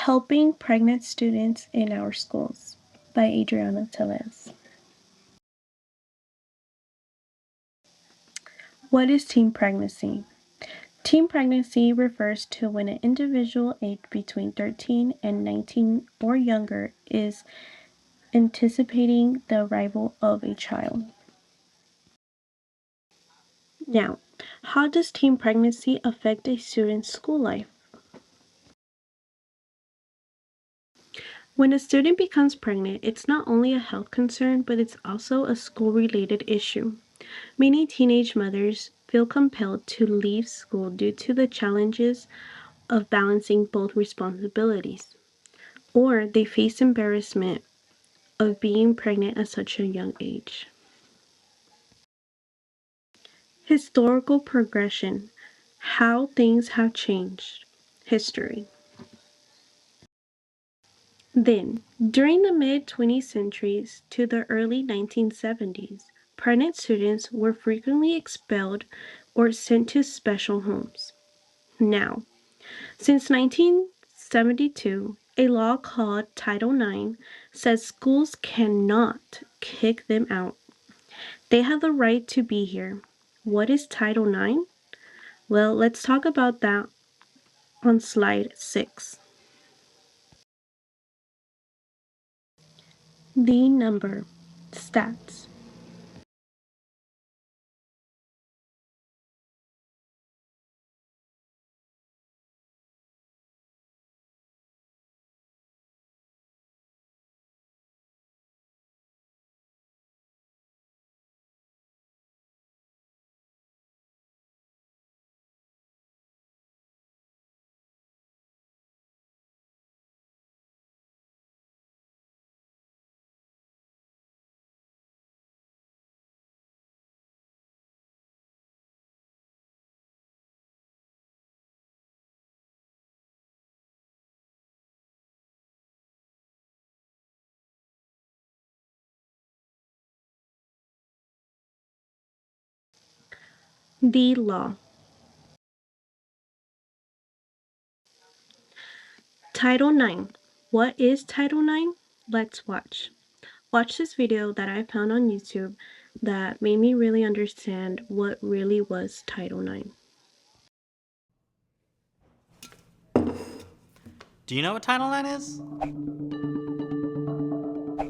Helping Pregnant Students in Our Schools by Adriana Tellez. What is teen pregnancy? Teen pregnancy refers to when an individual aged between 13 and 19 or younger is anticipating the arrival of a child. Now, how does teen pregnancy affect a student's school life? When a student becomes pregnant, it's not only a health concern, but it's also a school-related issue. Many teenage mothers feel compelled to leave school due to the challenges of balancing both responsibilities, or they face embarrassment of being pregnant at such a young age. Historical progression: how things have changed. History. Then, during the mid-20th centuries to the early 1970s, pregnant students were frequently expelled or sent to special homes. Now, since 1972, a law called Title IX says schools cannot kick them out. They have the right to be here. What is Title IX? Well, let's talk about that on slide 6. The number. Stats. The law. Title IX. What is Title IX? Let's watch. Watch this video that I found on YouTube that made me really understand what really was Title IX. Do you know what Title IX is?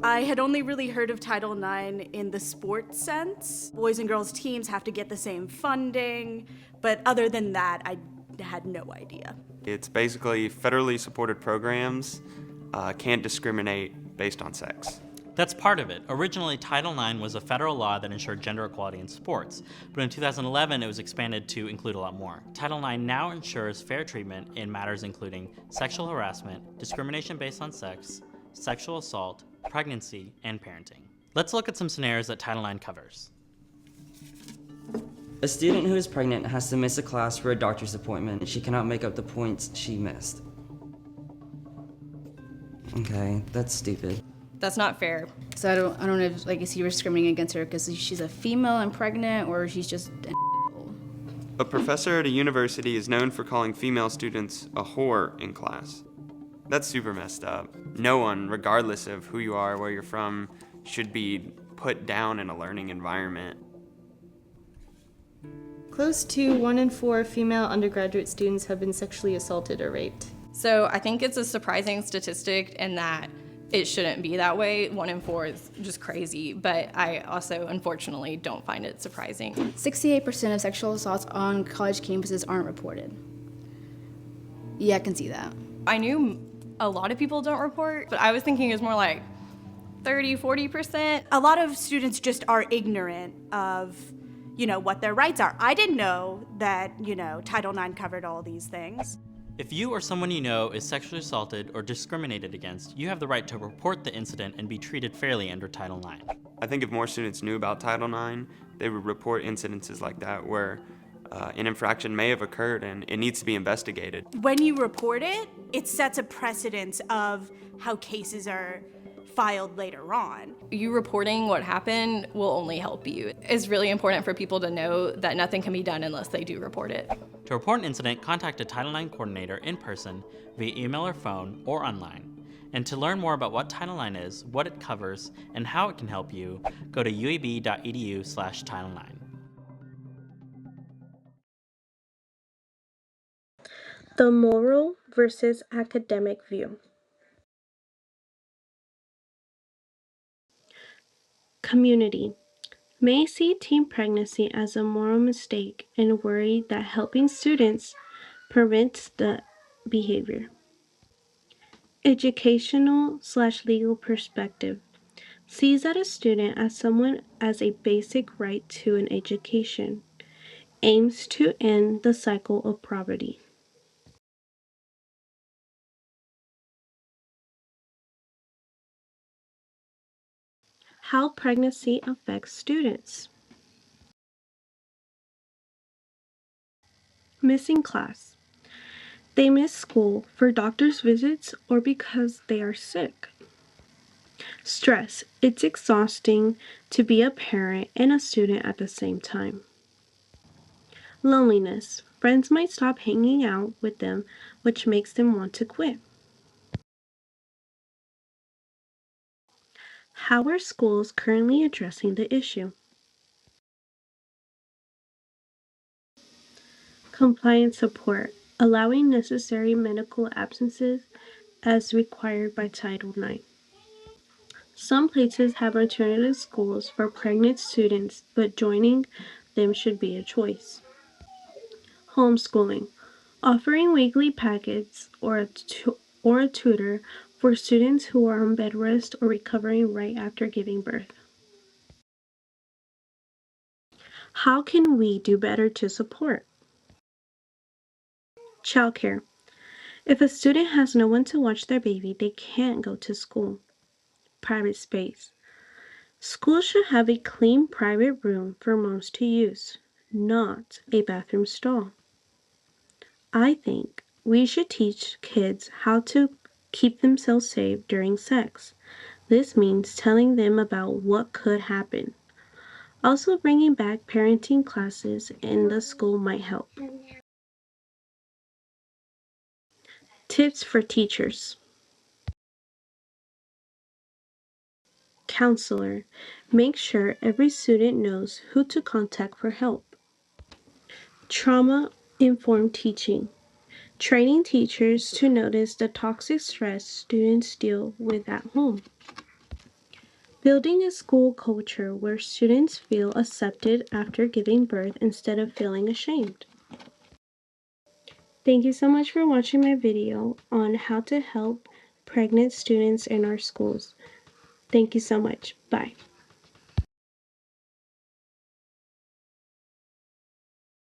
I had only really heard of Title IX in the sports sense. Boys and girls teams have to get the same funding, but other than that, I had no idea. It's basically federally supported programs can't discriminate based on sex. That's part of it. Originally, Title IX was a federal law that ensured gender equality in sports, but in 2011 it was expanded to include a lot more. Title IX now ensures fair treatment in matters including sexual harassment, discrimination based on sex, sexual assault, pregnancy, and parenting. Let's look at some scenarios that Title IX covers. A student who is pregnant has to miss a class for a doctor's appointment. She cannot make up the points she missed. Okay, that's stupid. That's not fair. So I don't know if, like, is he discriminating against her because she's a female and pregnant, or she's just an A professor at a university is known for calling female students a whore in class. That's super messed up. No one, regardless of who you are, where you're from, should be put down in a learning environment. Close to 1 in 4 female undergraduate students have been sexually assaulted or raped. So I think it's a surprising statistic in that it shouldn't be that way. 1 in 4 is just crazy, but I also, unfortunately, don't find it surprising. 68% of sexual assaults on college campuses aren't reported. Yeah, I can see that. I knew a lot of people don't report, but I was thinking it was more like 30, 40%. A lot of students just are ignorant of, what their rights are. I didn't know that, Title IX covered all these things. If you or someone you know is sexually assaulted or discriminated against, you have the right to report the incident and be treated fairly under Title IX. I think if more students knew about Title IX, they would report incidences like that where an infraction may have occurred and it needs to be investigated. When you report it, it sets a precedence of how cases are filed later on. You reporting what happened will only help you. It's really important for people to know that nothing can be done unless they do report it. To report an incident, contact a Title IX coordinator in person, via email or phone, or online. And to learn more about what Title IX is, what it covers, and how it can help you, go to uab.edu/Title IX. The moral versus academic view. Community may see teen pregnancy as a moral mistake and worry that helping students prevents the behavior. Educational/legal perspective sees that a student as someone as a basic right to an education, aims to end the cycle of poverty. How pregnancy affects students. Missing class. They miss school for doctor's visits or because they are sick. Stress. It's exhausting to be a parent and a student at the same time. Loneliness. Friends might stop hanging out with them, which makes them want to quit. How are schools currently addressing the issue? Compliance support, allowing necessary medical absences as required by Title IX. Some places have alternative schools for pregnant students, but joining them should be a choice. Homeschooling, offering weekly packets or a tutor for students who are on bed rest or recovering right after giving birth. How can we do better to support? Childcare. If a student has no one to watch their baby, they can't go to school. Private space. Schools should have a clean private room for moms to use, not a bathroom stall. I think we should teach kids how to keep themselves safe during sex. This means telling them about what could happen. Also, bringing back parenting classes in the school might help. Tips for teachers. Counselor. Make sure every student knows who to contact for help. Trauma-informed teaching. Training teachers to notice the toxic stress students deal with at home. Building a school culture where students feel accepted after giving birth instead of feeling ashamed. Thank you so much for watching my video on how to help pregnant students in our schools. Thank you so much. Bye.